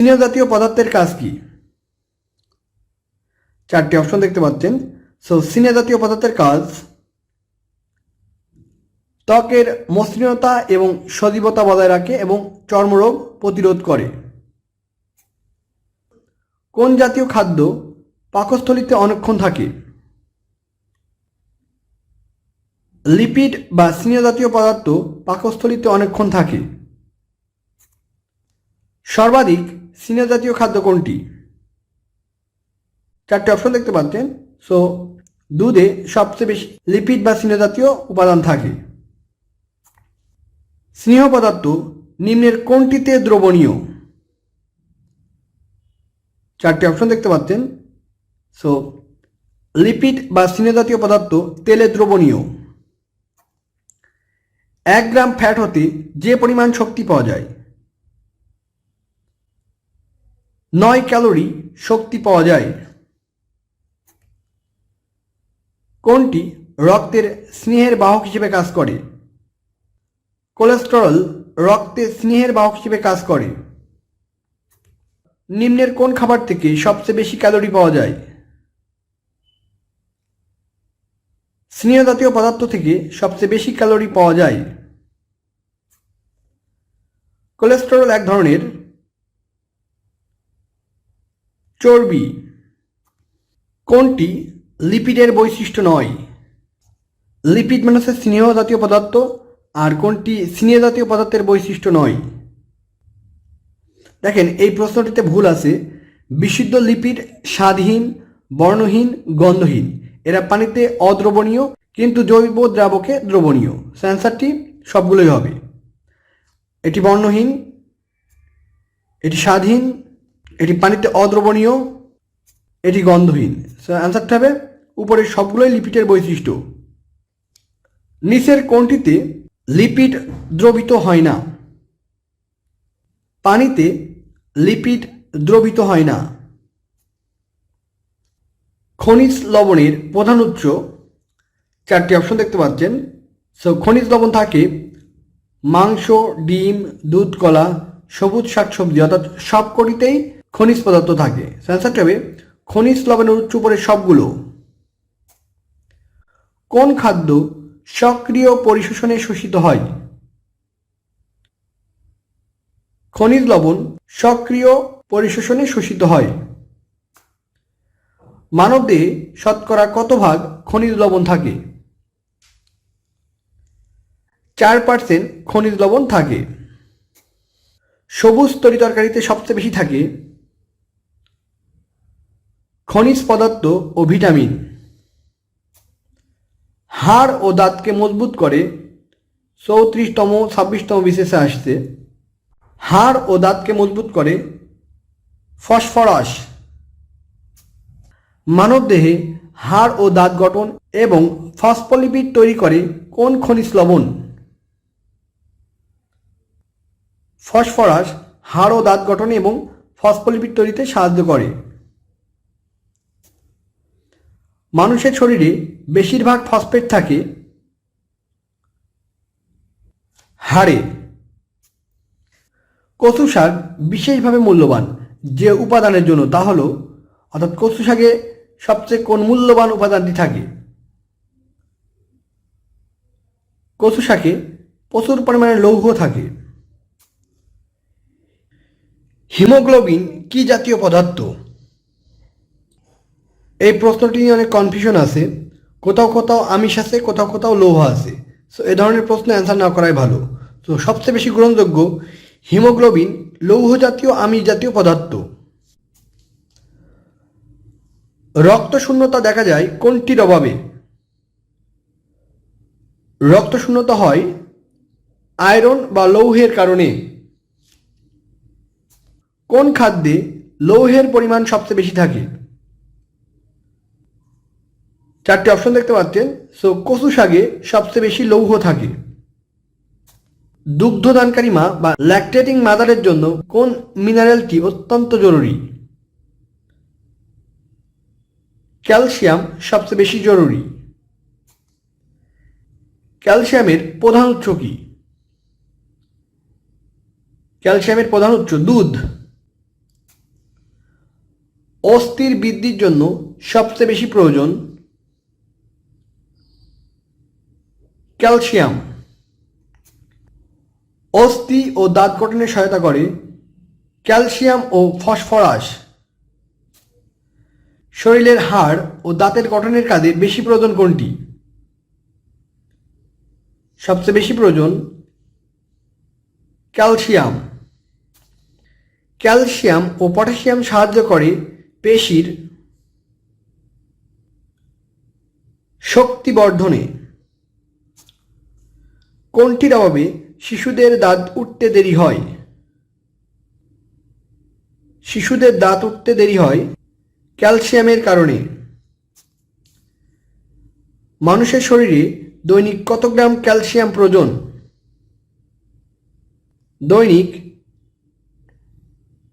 স্নেহ জাতীয় পদার্থের কাজ কি? চারটি অপশন দেখতে পাচ্ছেন। স্নেহ জাতীয় পদার্থের কাজ ত্বকের মসৃণতা এবং সজীবতা বজায় রাখে এবং চর্মরোগ প্রতিরোধ করে। কোন জাতীয় খাদ্য পাকস্থলীতে অনেকক্ষণ থাকে? লিপিড বা স্নেহ জাতীয় পদার্থ পাকস্থলীতে অনেকক্ষণ থাকে। সর্বাধিক স্নেহ জাতীয় খাদ্য কোনটি? চারটি অপশন দেখতে পাচ্ছেন। দুধে সবচেয়ে বেশি লিপিড বা স্নেহ জাতীয় উপাদান থাকে। স্নেহ পদার্থ নিম্নের কোনটিতে দ্রবণীয়? চারটি অপশন দেখতে পাচ্ছেন। লিপিড বা স্নেহ জাতীয় পদার্থ তেলে দ্রবণীয়। 1 গ্রাম ফ্যাট হতে যে পরিমাণ শক্তি পাওয়া যায়? 9 ক্যালোরি শক্তি পাওয়া যায়। কোনটি রক্তের স্নেহের বাহক হিসেবে কাজ করে? কোলেস্টেরল রক্তে স্নেহের বাহক হিসেবে কাজ করে। নিম্নের কোন খাবার থেকে সবচেয়ে বেশি ক্যালোরি পাওয়া যায়? স্নেহ জাতীয় পদার্থ থেকে সবচেয়ে বেশি ক্যালোরি পাওয়া যায়। কোলেস্টেরল এক ধরনের চর্বি। কোনটি লিপিডের বৈশিষ্ট্য নয়? লিপিড মানে হচ্ছে স্নেহ জাতীয় পদার্থ, আর কোনটি স্নেহ জাতীয় পদার্থের বৈশিষ্ট্য নয়? দেখেন এই প্রশ্নটিতে ভুল আছে। বিশুদ্ধ লিপিড স্বাদহীন, বর্ণহীন, গন্ধহীন। এরা পানিতে অদ্রবণীয় কিন্তু জৈব দ্রাবকে দ্রবণীয়। অ্যান্সারটি সবগুলোই হবে। এটি বর্ণহীন, এটি স্বাদহীন, এটি পানিতে অদ্রবণীয়, এটি গন্ধহীন। অ্যান্সারটা হবে উপরের সবগুলোই লিপিডের বৈশিষ্ট্য। নিচের কোনটিতে লিপিড দ্রবীত হয় না? পানিতে লিপিড দ্রবীত হয় না। খনিজ লবণের প্রধান উৎস, চারটি অপশন দেখতে পাচ্ছেন। খনিজ লবণ থাকে মাংস, ডিম, দুধ, কলা, সবুজ শাকসবজি, অর্থাৎ সবকটিতেই খনিজ পদার্থ থাকে। অ্যান্সারটা হবে খনিজ লবণের উৎস উপরের সবগুলো। কোন খাদ্য সক্রিয় পরিশোষণে শোষিত হয়? খনিজ লবণ সক্রিয় পরিশোষণে শোষিত হয়। মানবদেহে শতকরা কত ভাগ খনিজ লবণ থাকে? 4% খনিজ লবণ থাকে। সবুজ তরিতরকারিতে সবচেয়ে বেশি থাকে খনিজ পদার্থ ও ভিটামিন। হাড় ও দাঁতকে মজবুত করে 34তম 26তম বিশেষে আসছে। হাড় ও দাঁতকে মজবুত করে ফসফরাস। মানবদেহে হাড় ও দাঁত গঠন এবং ফসফোলিপিড তৈরি করে কোন খনিজ লবণ? ফসফরাস হাড় ও দাঁত গঠনে এবং ফসফোলিপিড তৈরিতে সাহায্য করে। মানুষের শরীরে বেশিরভাগ ফসফেট থাকে হাড়ে। কচু শাক বিশেষভাবে মূল্যবান যে উপাদানের জন্য, তা হলো, অর্থাৎ কচু শাকে সবচেয়ে কোন মূল্যবান উপাদানটি থাকে? কচু শাকে প্রচুর পরিমাণে লৌহ থাকে। হিমোগ্লোবিন কি জাতীয় পদার্থ? এই প্রশ্নটি নিয়ে অনেক কনফিউশন আছে। কোথাও কোথাও আমিষ আছে, কোথাও কোথাও লৌহ আছে। এ ধরনের প্রশ্নে অ্যান্সার না করাই ভালো। সবচেয়ে বেশি গ্রহণযোগ্য হিমোগ্লোবিন লৌহ জাতীয় আমিষ জাতীয় পদার্থ। রক্ত শূন্যতা দেখা যায় কোনটির অভাবে? রক্ত শূন্যতা হয় আয়রন বা লৌহের কারণে। কোন খাদ্যে লৌহের পরিমাণ সবচেয়ে বেশি থাকে? চারটি অপশন দেখতে পাচ্ছেন। কচু শাকে সবচেয়ে বেশি লৌহ থাকে। দুগ্ধদানকারী মা বা ল্যাকটেটিং মাদারের জন্য কোন মিনারেলটি অত্যন্ত জরুরি? ক্যালসিয়াম সবচেয়ে বেশি জরুরি। ক্যালসিয়ামের প্রধান উৎস কি? ক্যালসিয়ামের প্রধান উৎস দুধ। অস্থির বৃদ্ধির জন্য সবচেয়ে বেশি প্রয়োজন ক্যালসিয়াম। অস্থি ও দাঁত গঠনে সহায়তা করে ক্যালসিয়াম ও ফসফরাস। শরীরের হাড় ও দাঁতের গঠনের কাজে বেশি প্রয়োজন কোনটি? সবচেয়ে বেশি প্রয়োজন ক্যালসিয়াম। ক্যালসিয়াম ও পটাশিয়াম সাহায্য করে পেশির শক্তি বর্ধনে। কোনটির অভাবে শিশুদের দাঁত উঠতে দেরি হয়? শিশুদের দাঁত উঠতে দেরি হয় ক্যালসিয়ামের কারণে। মানুষের শরীরে দৈনিক কত গ্রাম ক্যালসিয়াম প্রয়োজন? দৈনিক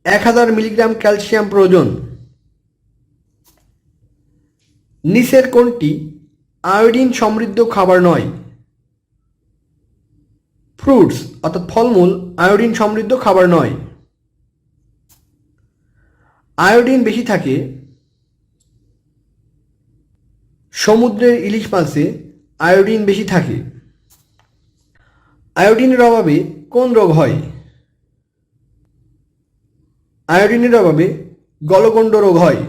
1000 মিলিগ্রাম ক্যালসিয়াম প্রয়োজন। নিচের কোনটি আয়োডিন সমৃদ্ধ খাবার নয়? ফ্রুটস অর্থাৎ ফলমূল আয়োডিন সমৃদ্ধ খাবার নয়। আয়োডিন বেশি থাকে সমুদ্রের ইলিশ মাছে, আয়োডিন বেশি থাকে। আয়োডিনের অভাবে কোন রোগ হয়? আয়োডিনের অভাবে গলগণ্ড রোগ হয়।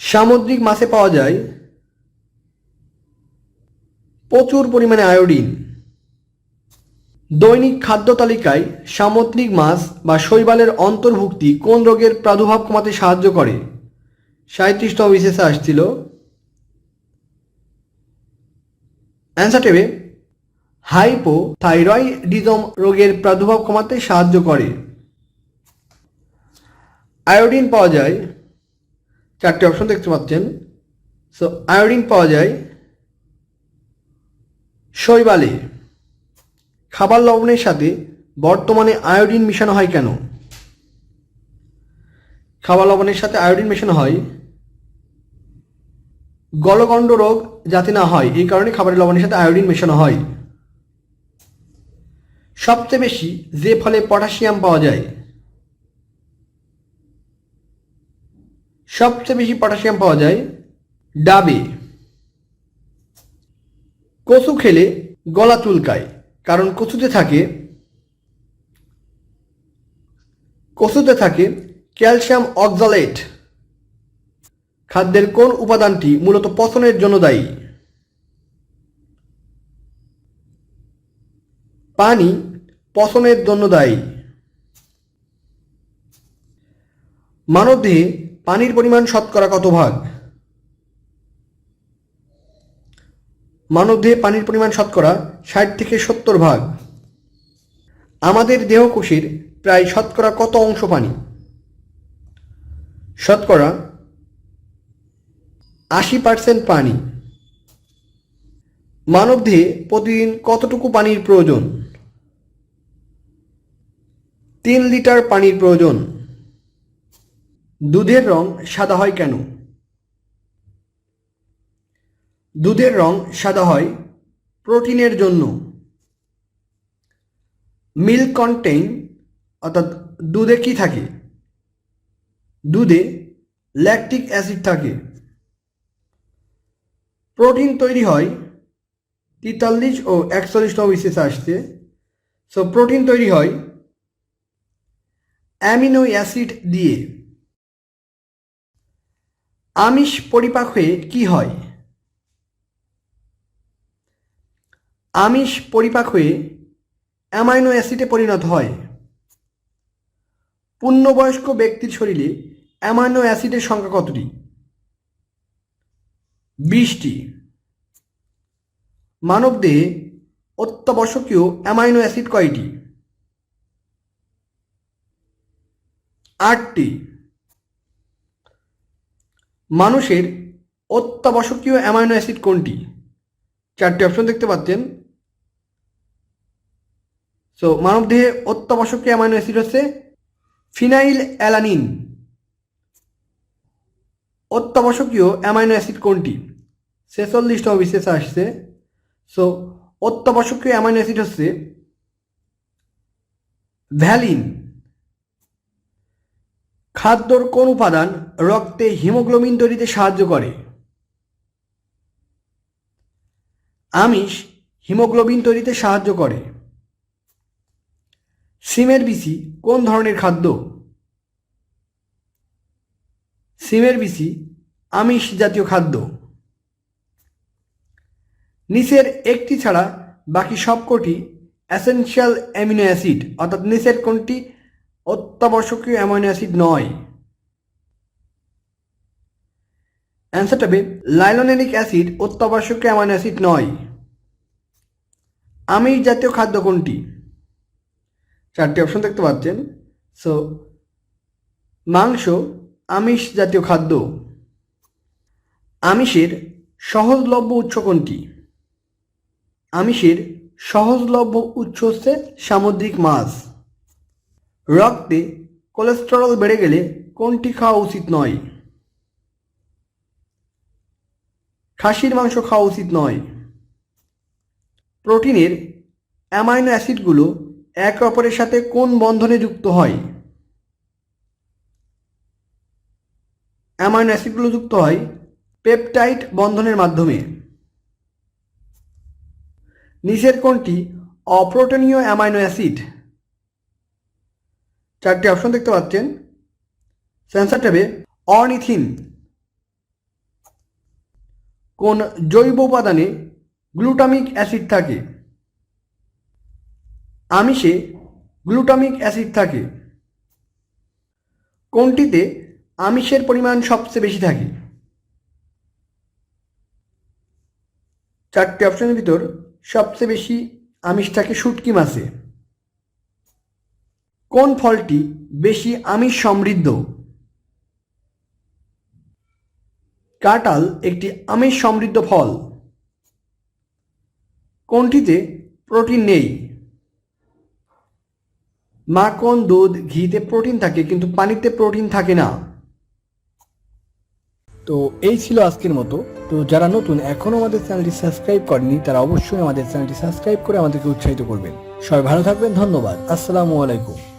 সামুদ্রিক মাছে পাওয়া যায় প্রচুর পরিমাণে আয়োডিন। দৈনিক খাদ্য তালিকায় সামুদ্রিক মাছ বা শৈবালের অন্তর্ভুক্তি কোন রোগের প্রাদুর্ভাব কমাতে সাহায্য করে? 37তম বিশেষে আসছিল। অ্যান্সার টেবে হাইপোথাইরয়েডিজম রোগের প্রাদুর্ভাব কমাতে সাহায্য করে। আয়োডিন পাওয়া যায়, 4টে অপশন দেখতে পাচ্ছেন। সো আয়োডিন পাওয়া যায় শৈবালে। খাবার লবণের সাথে বর্তমানে আয়োডিন মেশানো হয় কেন? খাবার লবণের সাথে আয়োডিন মেশানো হয় গলগণ্ড রোগ যাতে না হয়, এই কারণে খাবারের লবণের সাথে আয়োডিন মেশানো হয়। সবচেয়ে বেশি যে ফলে পটাশিয়াম পাওয়া যায়? সবচেয়ে বেশি পটাশিয়াম পাওয়া যায় ডাবে। কচু খেলে গলা চুলকায়, কারণ কচুতে থাকে ক্যালসিয়াম অক্সালেট। খাদ্যের কোন উপাদানটি মূলত পচনের জন্য দায়ী? পানি পচনের জন্য দায়ী। মানবদেহে পানির পরিমাণ শতকরা কত ভাগ? মানবদেহে পানির পরিমাণ শতকরা 60 থেকে 70 ভাগ। আমাদের দেহকোষের প্রায় শতকরা কত অংশ পানি? শতকরা 80% পানি। মানবদেহে প্রতিদিন কতটুকু পানির প্রয়োজন? 3 লিটার পানির প্রয়োজন। দুধের রং সাদা হয় কেন? দুধের রং সাদা হয় প্রোটিনের জন্য। মিল্ক কন্টেইন অর্থাৎ দুধে কি থাকে? দুধে ল্যাকটিক অ্যাসিড থাকে। প্রোটিন তৈরি হয় 43 ও 41তম বিশেষে আসছে। সো প্রোটিন তৈরি হয় অ্যামিনো অ্যাসিড দিয়ে। আমিষ পরিপাক হয়ে কি হয়? আমিষ পরিপাক হয়ে অ্যামাইনো অ্যাসিডে পরিণত হয়। পূর্ণবয়স্ক ব্যক্তির শরীরে অ্যামাইনো অ্যাসিডের সংখ্যা কতটি? 20টি। মানবদেহে অত্যাবশ্যকীয় অ্যামাইনো অ্যাসিড কয়টি? 8টি। মানুষের অত্যাবশ্যকীয় অ্যামাইনো অ্যাসিড কোনটি? 4টে অপশন দেখতে পাচ্ছেন। সো মানবদেহে অত্যাবশ্যকীয় অ্যামাইনো অ্যাসিড হচ্ছে ফিনাইল অ্যালানিন। অত্যাবশ্যকীয় অ্যামাইনো অ্যাসিড কোনটি? 46তম বিশেষে আসছে। সো অত্যাবশ্যকীয় অ্যামাইনো অ্যাসিড হচ্ছে ভ্যালিন। খাদ্যর কোন উপাদান রক্তে হিমোগ্লোবিন তৈরিতে সাহায্য করে? আমিষ হিমোগ্লোবিন তৈরিতে সাহায্য করে। সিমের বিচি কোন ধরনের খাদ্য? সিমের বিচি আমিষ জাতীয় খাদ্য। নিচের একটি ছাড়া বাকি সবকটি এসেনশিয়াল অ্যামিনো অ্যাসিড, অর্থাৎ নিচের কোনটি অত্যাবশ্যকীয় অ্যামিনো অ্যাসিড নয়? অ্যান্সারটা হবে লাইলোনেলিক অ্যাসিড অত্যাবশ্যকীয় অ্যামিনো অ্যাসিড নয়। আমিষ জাতীয় খাদ্য কোনটি? চারটি অপশন দেখতে পাচ্ছেন। সো মাংস আমিষ জাতীয় খাদ্য। আমিষের সহজলভ্য উৎস কোনটি? আমিষের সহজলভ্য উৎস হচ্ছে সামুদ্রিক মাছ। রক্তে কোলেস্টেরল বেড়ে গেলে কোনটি খাওয়া উচিত নয়? খাসির মাংস খাওয়া উচিত নয়। প্রোটিনের অ্যামাইনো অ্যাসিডগুলো একে অপরের সাথে কোন বন্ধনে যুক্ত হয়? অ্যামাইনো অ্যাসিডগুলো যুক্ত হয় পেপটাইড বন্ধনের মাধ্যমে। নিচের কোনটি অপ্রোটনীয় অ্যামাইনো অ্যাসিড? চারটি অপশন দেখতে পাচ্ছেন। অ্যান্সারটা হবে অর্নিথিন। কোন জৈব উপাদানে গ্লুটামিক অ্যাসিড থাকে? আমিষে গ্লুটামিক অ্যাসিড থাকে। কোনটিতে আমিষের পরিমাণ সবচেয়ে বেশি থাকে? চারটি অপশনের ভিতর সবচেয়ে বেশি আমিষ থাকে শুটকি মাছে। কোন ফলটি বেশি আমিষ সমৃদ্ধ? কাঁঠাল একটি আমিষ সমৃদ্ধ ফল। কোনটিতে প্রোটিন নেই? মাখন, দুধ, ঘিতে প্রোটিন থাকে কিন্তু পানিতে প্রোটিন থাকে না। তো এই ছিল আজকের মতো। তো যারা নতুন এখনও আমাদের চ্যানেলটি সাবস্ক্রাইব করেনি তারা অবশ্যই আমাদের চ্যানেলটি সাবস্ক্রাইব করে আমাদেরকে উৎসাহিত করবেন। সবাই ভালো থাকবেন। ধন্যবাদ। আসসালামু আলাইকুম।